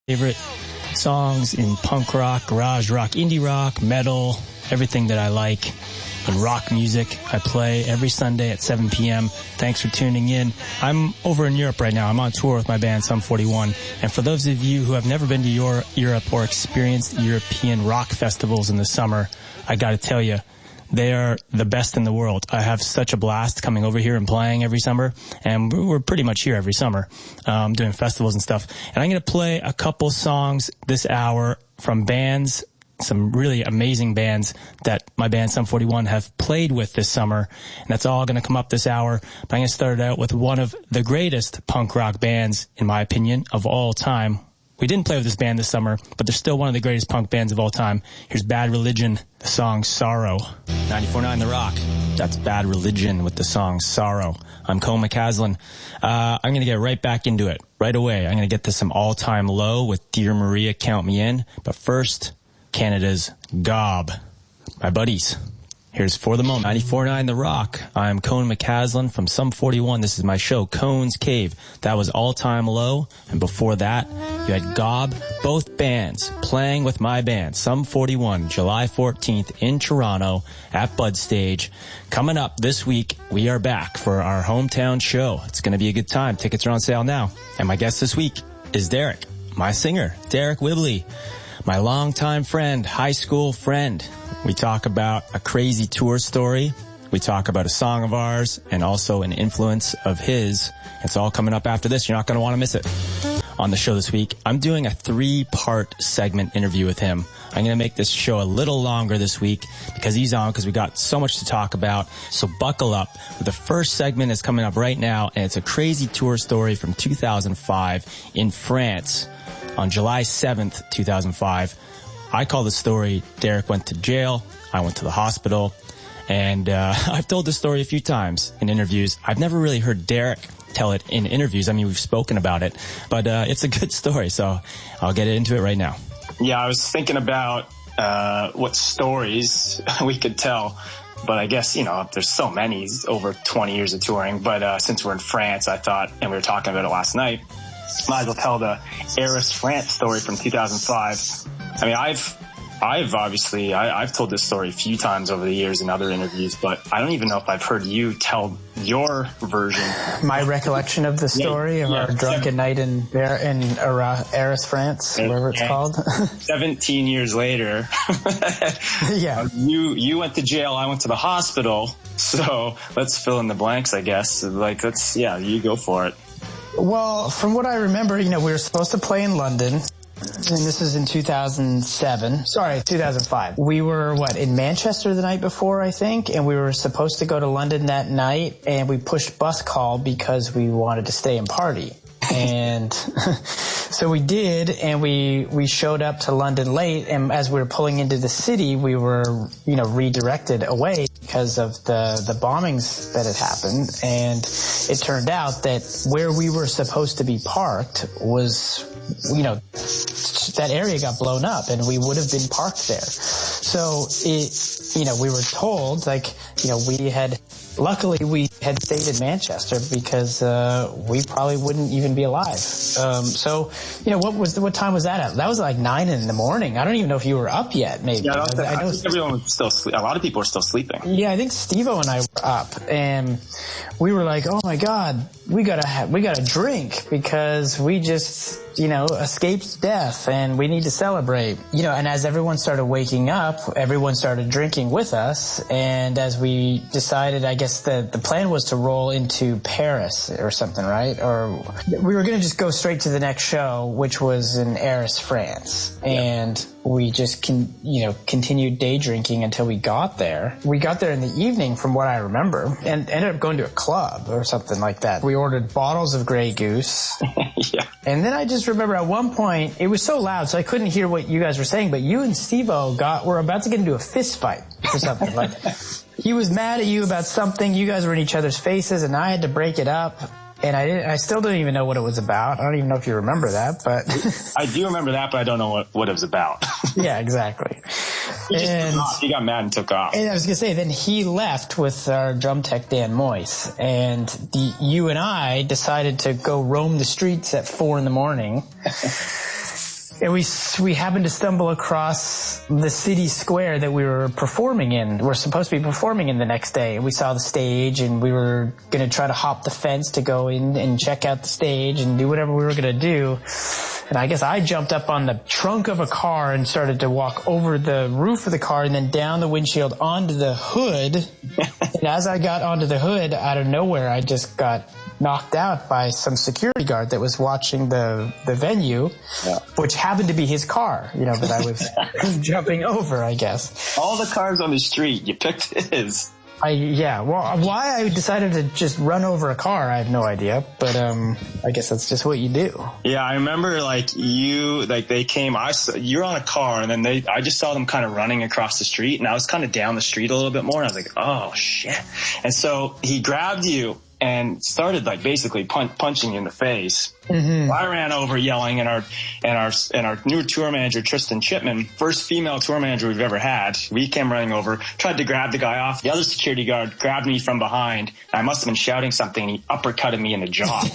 Favorite songs in punk rock, garage rock, indie rock, metal, everything that I like. And rock music I play every Sunday at 7 p.m. Thanks for tuning in. I'm over in Europe right now. I'm on tour with my band Sum 41. And for those of you who have never been to Europe or experienced European rock festivals in the summer, I got to tell you, they are the best in the world. I have such a blast coming over here and playing every summer, and we're pretty much here every summer, doing festivals and stuff. And I'm going to play a couple songs this hour from bands, some really amazing bands that my band Sum 41 have played with this summer, and that's all going to come up this hour. But I'm going to start it out with one of the greatest punk rock bands, in my opinion, of all time. We didn't play with this band this summer, but they're still one of the greatest punk bands of all time. Here's Bad Religion, the song Sorrow. 94.9 The Rock. That's Bad Religion with the song Sorrow. I'm Cole McCaslin. I'm going to get right back into it right away. I'm going to get to some all-time low with Dear Maria, Count Me In. But first, Canada's Gob. My buddies. Here's For the Moment. 94.9 The Rock. I'm Cone McCaslin from Sum 41. This is my show, Cone's Cave. That was All Time Low. And before that, you had Gob, both bands playing with my band, Sum 41, July 14th in Toronto at Bud Stage. Coming up this week, we are back for our hometown show. It's going to be a good time. Tickets are on sale now. And my guest this week is Deryck, my singer, Deryck Whibley, my longtime friend, high school friend. We talk about a crazy tour story. We talk about a song of ours and also an influence of his. It's all coming up after this. You're not going to want to miss it. On the show this week, I'm doing a 3-part segment interview with him. I'm going to make this show a little longer this week because he's on, because we got so much to talk about. So buckle up. The first segment is coming up right now, and it's a crazy tour story from 2005 in France on July 7th, 2005. I call the story Deryck went to jail, I went to the hospital, and I've told this story a few times in interviews. I've never really heard Deryck tell it in interviews. I mean, we've spoken about it, but it's a good story, so I'll get into it right now. Yeah, I was thinking about what stories we could tell, but I guess, there's so many, over 20 years of touring, but since we're in France, I thought, and we were talking about it last night, might as well tell the Arras, France story from 2005. I mean, I've told this story a few times over the years in other interviews, but I don't even know if I've heard you tell your version. My recollection of the story of our drunken night in Arras, France, whatever it's called. 17 years later, yeah, you went to jail, I went to the hospital. So let's fill in the blanks, I guess. You go for it. Well, from what I remember, we were supposed to play in London, and this is in 2005. We were, in Manchester the night before, I think, and we were supposed to go to London that night, and we pushed bus call because we wanted to stay and party. And so we did, and we showed up to London late, and as we were pulling into the city, we were, redirected away because of the bombings that had happened. And it turned out that where we were supposed to be parked was, that area got blown up, and we would have been parked there. So we were told, luckily we had stayed in Manchester because we probably wouldn't even be alive. What time was that at? That was like 9 in the morning. I don't even know if you were up yet, maybe. Yeah, I know everyone was still sleeping. A lot of people were still sleeping. Yeah, I think Steve-O and I were up, and we were like, oh my God, we gotta drink because we just, escaped death and we need to celebrate. And as everyone started waking up, everyone started drinking with us. And as we decided, I guess the plan was to roll into Paris or something, right? Or we were going to just go straight to the next show, which was in Arras, France. And we just continued day drinking until we got there. We got there in the evening, from what I remember, and ended up going to a club or something like that. We ordered bottles of Grey Goose. Yeah. And then I just remember at one point, it was so loud, so I couldn't hear what you guys were saying, but you and Steve-O were about to get into a fist fight or something. Like, he was mad at you about something, you guys were in each other's faces, and I had to break it up. And I still don't even know what it was about. I don't even know if you remember that, but I do remember that, but I don't know what it was about. Yeah, exactly. He got mad and took off. And I was going to say, then he left with our drum tech, Dan Moyse, and you and I decided to go roam the streets at 4 in the morning. And we happened to stumble across the city square that we were performing in. We're supposed to be performing in the next day. We saw the stage, and we were going to try to hop the fence to go in and check out the stage and do whatever we were going to do. And I guess I jumped up on the trunk of a car and started to walk over the roof of the car and then down the windshield onto the hood. And as I got onto the hood, out of nowhere, I just got knocked out by some security guard that was watching the venue, which happened to be his car, that I was jumping over, I guess. All the cars on the street, you picked his. Why I decided to just run over a car, I have no idea, but I guess that's just what you do. Yeah, I remember they came, you're on a car, and then I just saw them kind of running across the street, and I was kind of down the street a little bit more, and I was like, oh shit. And so he grabbed you and started basically punching you in the face. Mm-hmm. I ran over yelling, and our new tour manager, Tristan Chipman, first female tour manager we've ever had, we came running over, tried to grab the guy off. The other security guard grabbed me from behind. I must have been shouting something, and he uppercutted me in the jaw.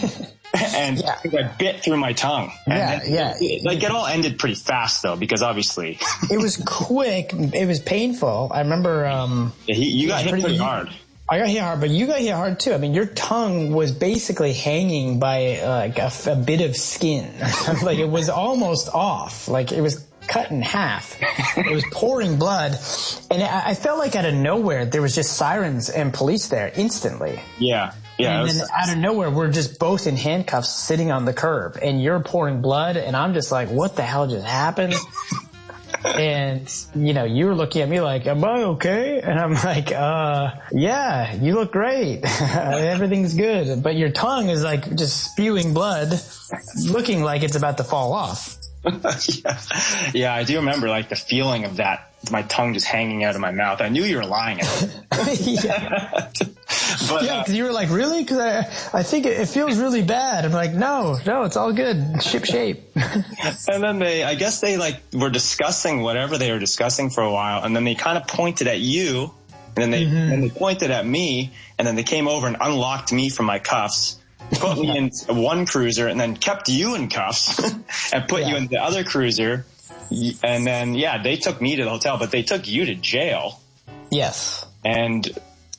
And I bit through my tongue. It all ended pretty fast, though, because obviously it was quick. It was painful. I remember. You got hit pretty hard. I got hit hard, but you got hit hard too. I mean, your tongue was basically hanging by a bit of skin. It was almost off. It was cut in half. It was pouring blood. And I felt like out of nowhere, there was just sirens and police there instantly. Yeah. Yeah. And then out of nowhere, we're just both in handcuffs sitting on the curb, and you're pouring blood. And I'm just like, what the hell just happened? And, you were looking at me like, am I okay? And I'm like, yeah, you look great. Everything's good. But your tongue is just spewing blood, looking like it's about to fall off. Yeah, I do remember the feeling of that, my tongue just hanging out of my mouth. I knew you were lying. Yeah. But, because you were like, really? Because I think it feels really bad. I'm like, no, it's all good. Ship shape. And then I guess they were discussing whatever they were discussing for a while, and then they kind of pointed at you, and then they pointed at me, and then they came over and unlocked me from my cuffs, put me in one cruiser, and then kept you in cuffs and put you in the other cruiser. And then, they took me to the hotel, but they took you to jail. Yes.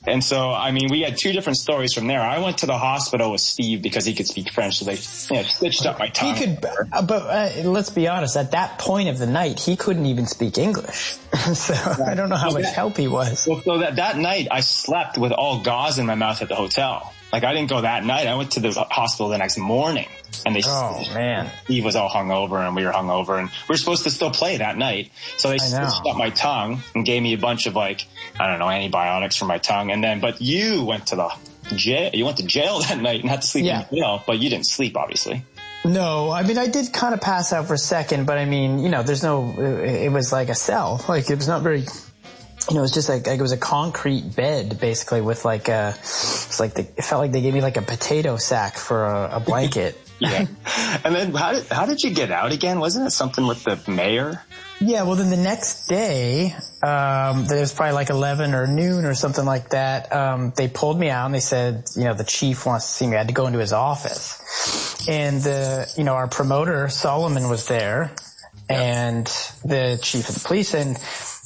And so, I mean, we had two different stories from there. I went to the hospital with Steve because he could speak French, so they stitched up my tongue. He could, but let's be honest, at that point of the night, he couldn't even speak English. So I don't know how much help he was. Well, so that night, I slept with all gauze in my mouth at the hotel. I didn't go that night. I went to the hospital the next morning, and Steve was all hungover, and we were hungover, and we were supposed to still play that night. So they stitched up my tongue and gave me a bunch of antibiotics for my tongue, but you went to jail. You went to jail that night and had to sleep in jail, but you didn't sleep, obviously. No, I mean, I did kind of pass out for a second, but I mean, it was like a cell. It was not very. It was just it was a concrete bed, basically, with it felt like they gave me a potato sack for a blanket. Yeah. And then how did you get out again? Wasn't it something with the mayor? Yeah, well, then the next day, there was probably 11 or noon or something like that. They pulled me out and they said, the chief wants to see me. I had to go into his office. And our promoter, Solomon, was there, and the chief of the police, and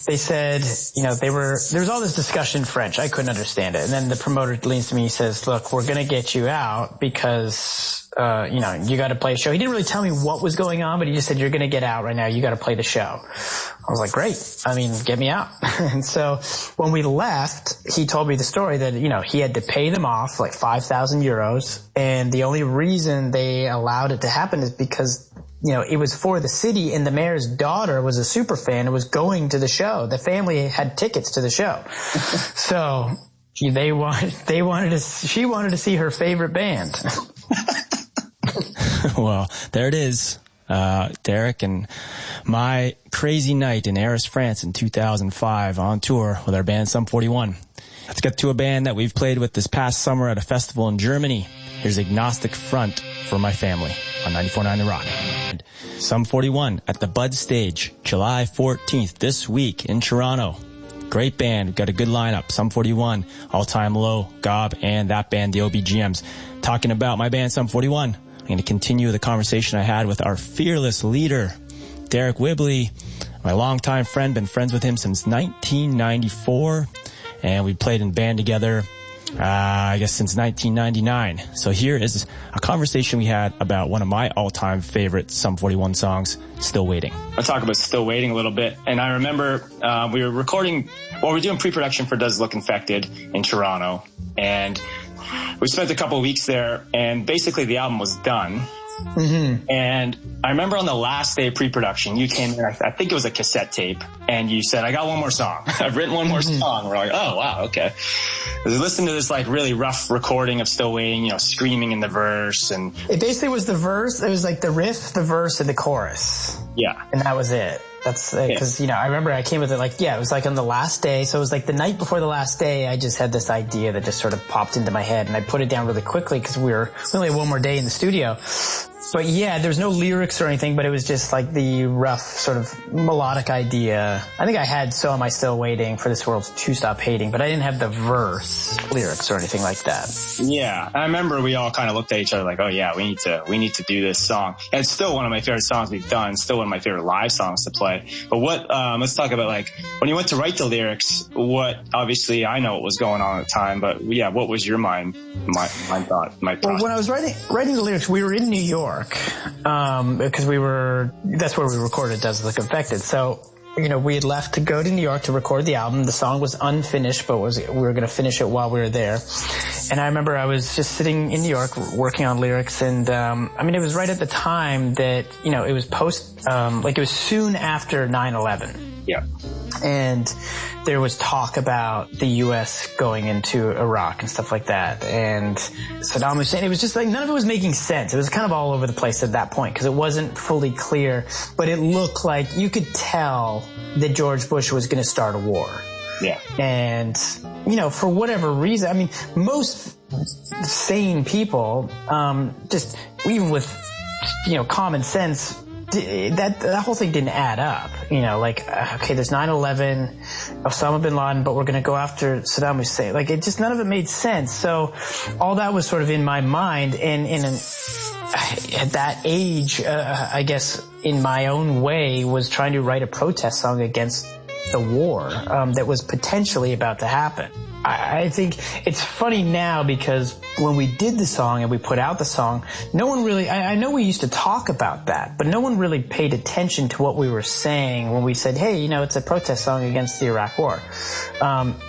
they said, there was all this discussion in French. I couldn't understand it. And then the promoter leans to me and says, look, we're going to get you out because, you got to play a show. He didn't really tell me what was going on, but he just said, you're going to get out right now. You got to play the show. I was like, great. I mean, get me out. And so when we left, he told me the story that, he had to pay them off 5,000 euros. And the only reason they allowed it to happen is because it was for the city, and the mayor's daughter was a super fan and was going to the show. The family had tickets to the show. So she wanted to see her favorite band. Well, there it is. Deryck and my crazy night in Arras, France in 2005 on tour with our band Sum 41. Let's get to a band that we've played with this past summer at a festival in Germany. Here's Agnostic Front for My Family on 94.9 The Rock. Sum 41 at the Bud Stage, July 14th this week in Toronto. Great band. We've got a good lineup. Sum 41, All Time Low, Gob, and that band, the OBGMs. Talking about my band, Sum 41, I'm going to continue the conversation I had with our fearless leader, Deryck Whibley, my longtime friend, been friends with him since 1994, and we played in band together, I guess since 1999. So here is a conversation we had about one of my all-time favorite Sum 41 songs, Still Waiting. I'll talk about Still Waiting a little bit. And I remember we were recording, we were doing pre-production for Does Look Infected in Toronto. And we spent a couple of weeks there, and basically the album was done. Mm-hmm. And I remember on the last day of pre-production, you came in, I think it was a cassette tape, and you said, I got one more song. I've written one more song. We're like, oh, wow, okay. We listened to this like really rough recording of Still Waiting, screaming in the verse. And it basically was the verse. It was like the riff, the verse, and the chorus. Yeah. And that was it. That's because, I remember I came with it it was like on the last day. So it was like the night before the last day, I just had this idea that just sort of popped into my head, and I put it down really quickly because we only had one more day in the studio. But yeah, there's no lyrics or anything, but it was just like the rough sort of melodic idea. I think I had So Am I Still Waiting for This World to Stop Hating, but I didn't have the verse lyrics or anything like that. Yeah. I remember we all kind of looked at each other like, oh yeah, we need to do this song. And it's still one of my favorite songs we've done, still one of my favorite live songs to play. But let's talk about like, when you went to write the lyrics, obviously I know what was going on at the time, but yeah, what was your mind thought, my process? Well, when I was writing the lyrics, we were in New York. Because that's where we recorded Does Look Infected. So, we had left to go to New York to record the album. The song was unfinished, but we were going to finish it while we were there. And I remember I was just sitting in New York working on lyrics, and it was right at the time that, it was it was soon after 9/11. Yeah. And there was talk about the U.S. going into Iraq and stuff like that. And Saddam Hussein, it was just like none of it was making sense. It was kind of all over the place at that point because it wasn't fully clear. But it looked like you could tell that George Bush was going to start a war. Yeah. And, for whatever reason, most sane people, just even with, common sense, that whole thing didn't add up. Okay, there's 9/11, Osama bin Laden, but we're going to go after Saddam Hussein. None of it made sense. So all that was sort of in my mind, and at that age, I guess in my own way, was trying to write a protest song against the war that was potentially about to happen. I think it's funny now because when we did the song and we put out the song, no one really, I know we used to talk about that, but no one really paid attention to what we were saying when we said, hey, it's a protest song against the Iraq war.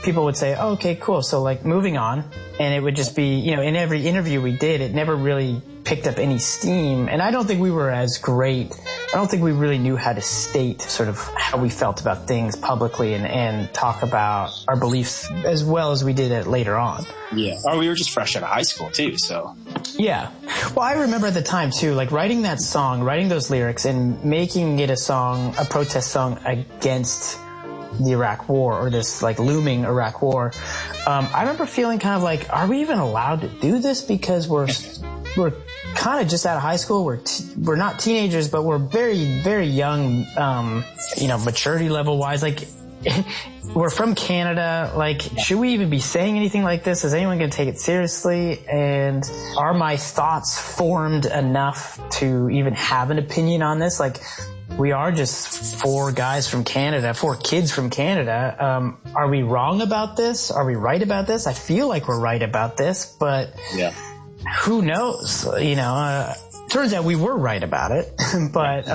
People would say, oh, okay, cool. So moving on. And it would just be, in every interview we did, it never really picked up any steam. And I don't think we were as great. I don't think we really knew how to state sort of how we felt about things publicly and talk about our beliefs as well as we did it later on. Yeah. Or we were just fresh out of high school too, so. Yeah. Well, I remember at the time too, writing that song, writing those lyrics and making it a protest song against the Iraq war, or this looming Iraq war. I remember feeling kind of like, are we even allowed to do this? Because we're kind of just out of high school. We're not teenagers, but we're very, very young, maturity level wise. We're from Canada. Should we even be saying anything like this? Is anyone going to take it seriously? And are my thoughts formed enough to even have an opinion on this? We are just four kids from Canada. Are we wrong about this? Are we right about this? I feel like we're right about this, but yeah. Who knows? Turns out we were right about it, but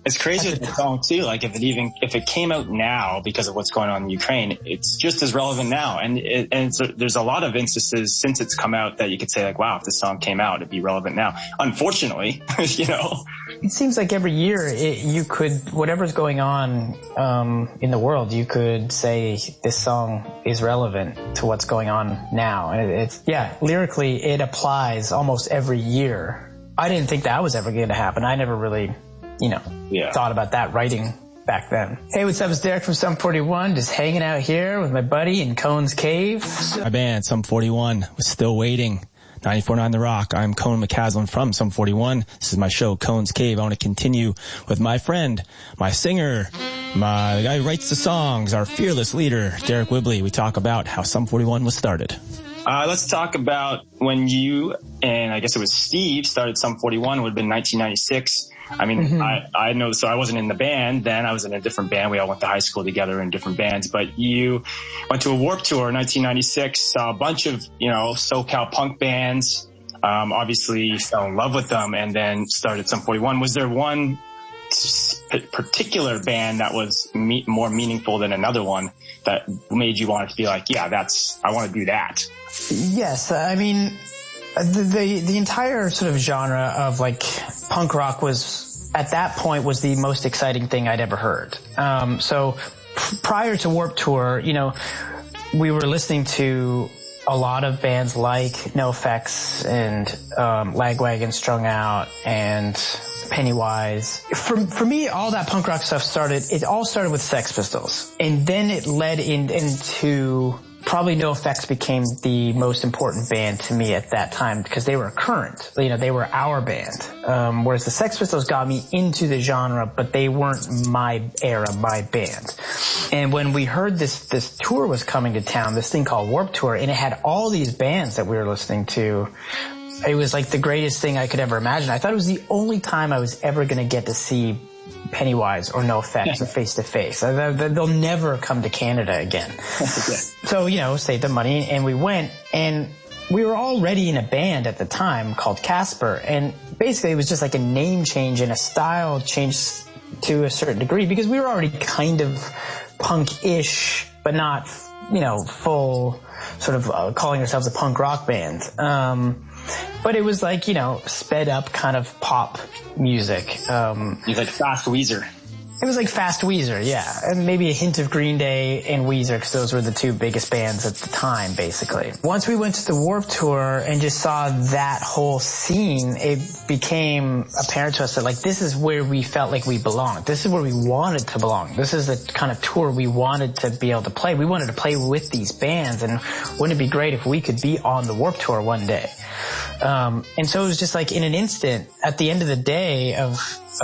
it's crazy with the song too. If it came out now because of what's going on in Ukraine, it's just as relevant now. And there's a lot of instances since it's come out that you could say wow, if this song came out, it'd be relevant now. Unfortunately, It seems like every year you could, whatever's going on in the world, you could say this song is relevant to what's going on now. And lyrically it applies almost every year. I didn't think that was ever going to happen. I never really, thought about that writing back then. Hey, what's up? It's Deryck from Sum 41, just hanging out here with my buddy in Cone's Cave. My band, Sum 41, was Still Waiting. 94.9 The Rock. I'm Cone McCaslin from Sum 41. This is my show, Cone's Cave. I want to continue with my friend, my singer, the guy who writes the songs, our fearless leader, Deryck Whibley. We talk about how Sum 41 was started. Let's talk about when you and I guess it was Steve started Sum 41. It would have been 1996. I mean, I know, so I wasn't in the band then. I was in a different band. We all went to high school together in different bands. But you went to a Warped Tour in 1996, saw a bunch of, SoCal punk bands. Obviously fell in love with them and then started Sum 41. Was there one particular band that was more meaningful than another one that made you want to be like, yeah, I want to do that? Yes. I mean, the entire sort of genre of like punk rock was at that point was the most exciting thing I'd ever heard. So prior to Warped Tour, we were listening to a lot of bands like NoFX and Lagwagon Strung Out and Pennywise. For me, all that punk rock stuff it all started with Sex Pistols. And then it led into probably NoFX became the most important band to me at that time because they were current. They were our band. Whereas the Sex Pistols got me into the genre, but they weren't my era, my band. And when we heard this tour was coming to town, this thing called Warped Tour, and it had all these bands that we were listening to, it was like the greatest thing I could ever imagine. I thought it was the only time I was ever going to get to see Pennywise or NoFX face to face. They'll never come to Canada again. So, saved the money and we went, and we were already in a band at the time called Casper, and basically it was just like a name change and a style change to a certain degree because we were already kind of punk-ish, but not, full sort of calling ourselves a punk rock band. But it was like, sped up kind of pop music. You like fast Weezer. It was like fast Weezer, yeah. And maybe a hint of Green Day and Weezer, because those were the two biggest bands at the time, basically. Once we went to the Warped Tour and just saw that whole scene, it became apparent to us that, like, this is where we felt like we belonged. This is where we wanted to belong. This is the kind of tour we wanted to be able to play. We wanted to play with these bands, and wouldn't it be great if we could be on the Warped Tour one day? And so it was just like in an instant, at the end of the day of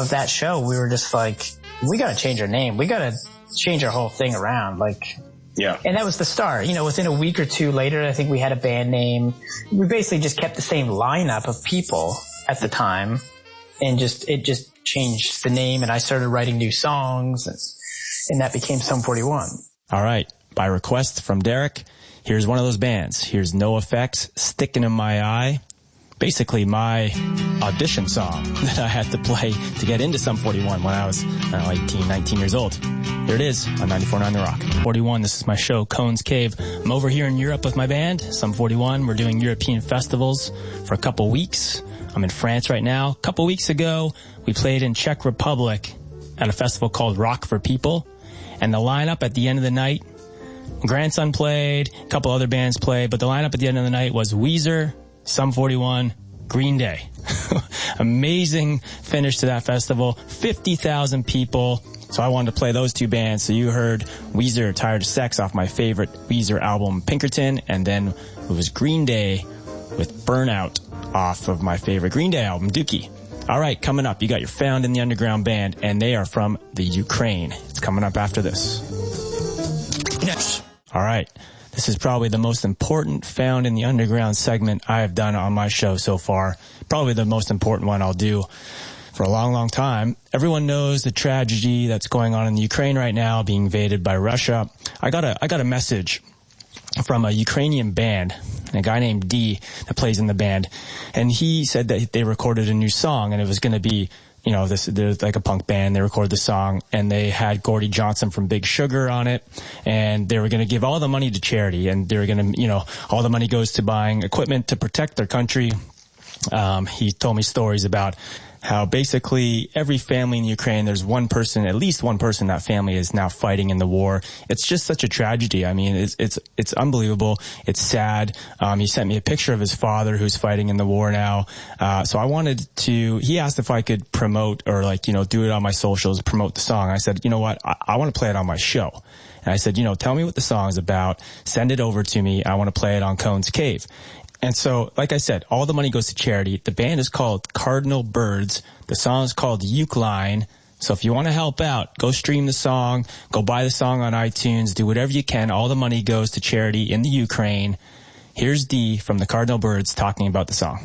that show, we were just like, we got to change our name. We got to change our whole thing around. Yeah. And that was the start. Within a week or two later, I think we had a band name. We basically just kept the same lineup of people at the time, and it just changed the name. And I started writing new songs, and that became Sum 41. All right. By request from Deryck, here's one of those bands. Here's NoFX, Stickin' in My Eye. Basically my audition song that I had to play to get into Sum 41 when I was 18, 19 years old. Here it is on 94.9 The Rock. 41, this is my show, Cone's Cave. I'm over here in Europe with my band, Sum 41. We're doing European festivals for a couple weeks. I'm in France right now. A couple weeks ago, we played in Czech Republic at a festival called Rock for People. And the lineup at the end of the night, Grandson played, a couple other bands played, but the lineup at the end of the night was Weezer, Sum 41, Green Day. Amazing finish to that festival. 50,000 people. So I wanted to play those two bands. So you heard Weezer, Tired of Sex off my favorite Weezer album, Pinkerton. And then it was Green Day with Burnout off of my favorite Green Day album, Dookie. All right, coming up, you got your Found in the Underground band, and they are from the Ukraine. It's coming up after this. Yes. All right. This is probably the most important Found in the Underground segment I have done on my show so far. Probably the most important one I'll do for a long, long time. Everyone knows the tragedy that's going on in the Ukraine right now, being invaded by Russia. I got a message from a Ukrainian band, a guy named D that plays in the band, and he said that they recorded a new song, and it was going to be, there's like a punk band. They recorded the song, and they had Gordy Johnson from Big Sugar on it, and they were going to give all the money to charity, and they were going to, all the money goes to buying equipment to protect their country. He told me stories about how basically every family in Ukraine, there's one person, at least one person, that family is now fighting in the war. It's just such a tragedy. I mean, it's unbelievable. It's sad. He sent me a picture of his father who's fighting in the war now. So I wanted to, he asked if I could promote or do it on my socials, promote the song. I said, you know what? I want to play it on my show. And I said, tell me what the song is about. Send it over to me. I want to play it on Cone's Cave. And so, like I said, all the money goes to charity. The band is called Cardinal Birds. The song is called Ukeline. So if you want to help out, go stream the song, go buy the song on iTunes, do whatever you can. All the money goes to charity in the Ukraine. Here's D from the Cardinal Birds talking about the song.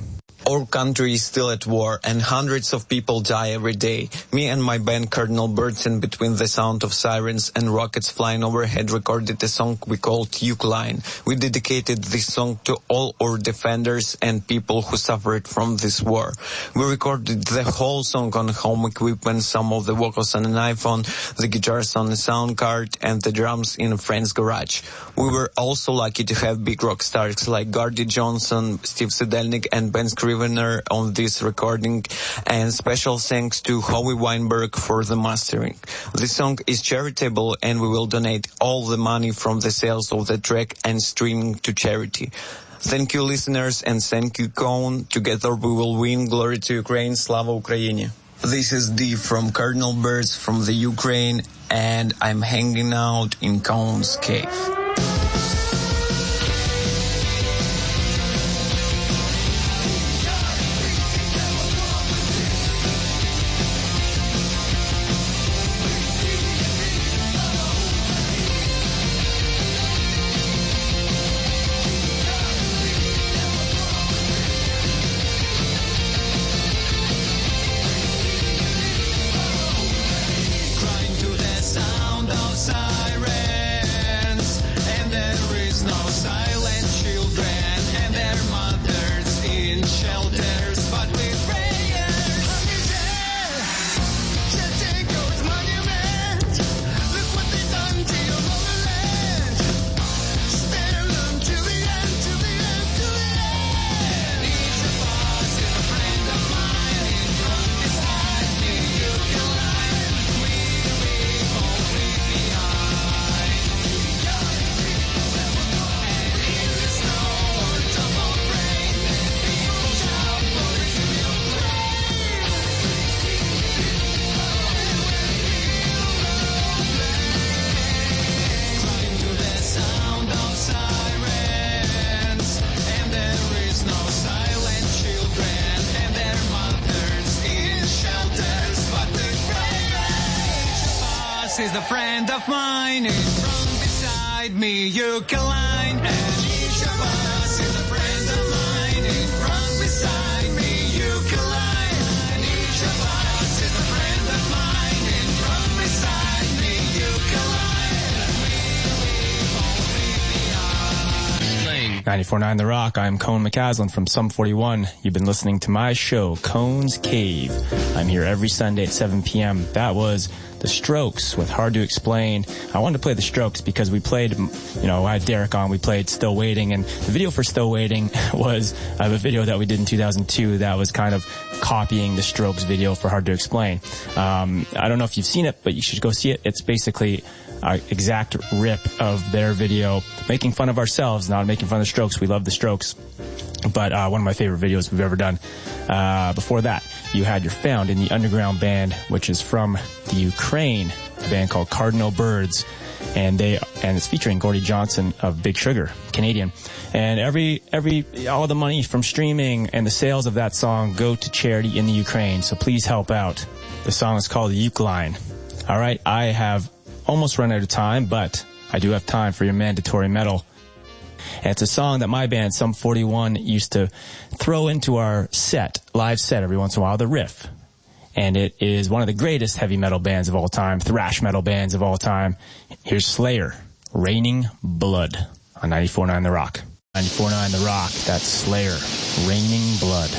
Our country is still at war and hundreds of people die every day. Me and my band Cardinal Birds, in between the sound of sirens and rockets flying overhead, recorded a song we called Ukraine. We dedicated this song to all our defenders and people who suffered from this war. We recorded the whole song on home equipment, some of the vocals on an iPhone, the guitars on a sound card, and the drums in a friend's garage. We were also lucky to have big rock stars like Gardy Johnson, Steve Sedelnik, and Ben Scrivener on this recording, and special thanks to Howie Weinberg for the mastering. The song is charitable and we will donate all the money from the sales of the track and streaming to charity. Thank you, listeners, and thank you, Cone. Together we will win. Glory to Ukraine. Slava Ukraini. This is Dee from Cardinal Birds from the Ukraine, and I'm hanging out in Cone's cave. Is a friend of mine, is from beside me, Ukraine. And each of us is a friend of mine, is from beside me, Ukraine. And each of us is a friend of mine, is from beside me, Ukraine. 94.9 The Rock, I'm Cone McCaslin from Sum 41. You've been listening to my show, Cone's Cave. I'm here every Sunday at 7 p.m. That was The Strokes with Hard to Explain. I wanted to play The Strokes because we played, I had Deryck on, we played Still Waiting, and the video for Still Waiting was a video that we did in 2002 that was kind of copying the Strokes video for Hard to Explain. I don't know if you've seen it, but you should go see it. It's basically an exact rip of their video, making fun of ourselves, not making fun of the Strokes. We love the Strokes. But one of my favorite videos we've ever done. Before that, you had your Found in the Underground band, which is from the Ukraine, a band called Cardinal Birds, and it's featuring Gardy Johnson of Big Sugar, Canadian. And all the money from streaming and the sales of that song go to charity in the Ukraine. So please help out. The song is called Ukraine. All right, I have almost run out of time, but I do have time for your mandatory medal. And it's a song that my band, Sum 41, used to throw into our live set every once in a while, the riff. And it is one of the greatest heavy metal bands of all time, thrash metal bands of all time. Here's Slayer, Raining Blood, on 94.9 The Rock. 94.9 The Rock, that's Slayer, Raining Blood.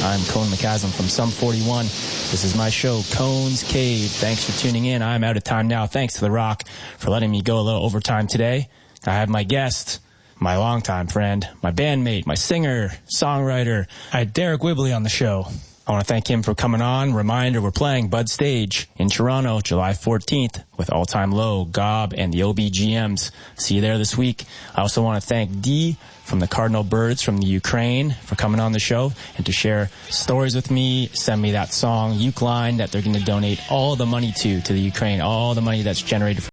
I'm Cone McCaslin from Sum 41. This is my show, Cone's Cave. Thanks for tuning in. I'm out of time now. Thanks to The Rock for letting me go a little overtime today. I have my guest, my longtime friend, my bandmate, my singer, songwriter. I had Deryck Whibley on the show. I want to thank him for coming on. Reminder, we're playing Bud Stage in Toronto, July 14th with All Time Low, Gob, and the OBGMs. See you there this week. I also want to thank Dee from the Cardinal Birds from the Ukraine for coming on the show and to share stories with me. Send me that song, Ukraine, that they're going to donate all the money to the Ukraine, all the money that's generated from